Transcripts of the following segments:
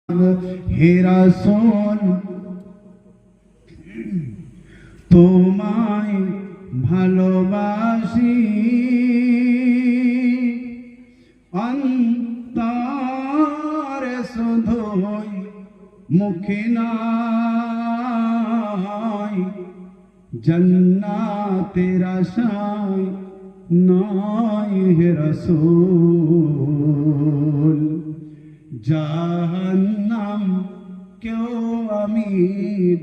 হে রাসূল তোমায় ভালোবাসি অন্তরে শুধুই মুখে নয় জান্নাতের আশায় নয় হে রাসূল জাহান্নাম কেউ আমি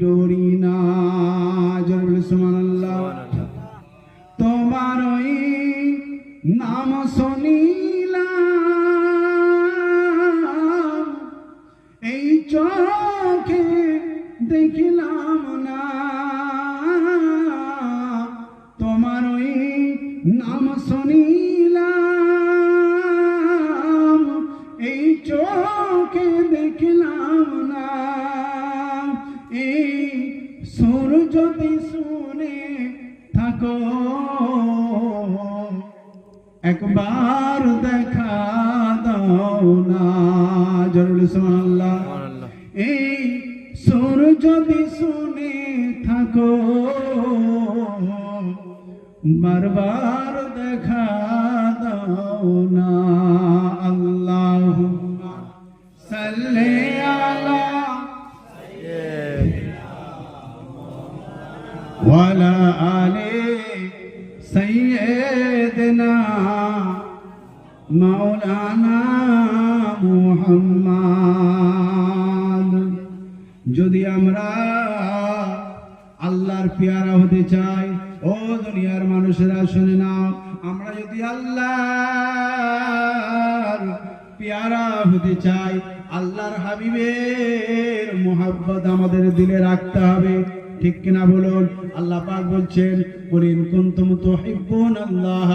ডরি না। জোরে সুবহানাল্লাহ। তোমার ওই নাম শুনিলাম এই চোখে দেখিলাম না, তোমার ওই নাম শুনিলাম এই চোখে দেখলাম না। এই সুর যদি শুনে থাকো একবার দেখা দাও না। জরুরি সুবহানাল্লাহ। এই সুর যদি শুনে থাকো বারবার দেখা দাও না। আল্লাহুম্মা সাল্লি আলা ওয়ালা আলি সাইয়্যিদিনা মাওলানা মুহাম্মদ। যদি আমরা আল্লাহর পেয়ারা হতে চাই, ও দুনিয়ার মানুষেরা শুনে নাও, আমরা যদি আল্লাহর পেয়ারা হতে চাই, আল্লাহর হাবিবের মুহাব্বত আমাদের দিলে রাখতে হবে। ঠিক কিনা বলুন? আল্লাহ পাক বলছেন কুল ইন কুনতুম তুহিব্বুনাল্লাহ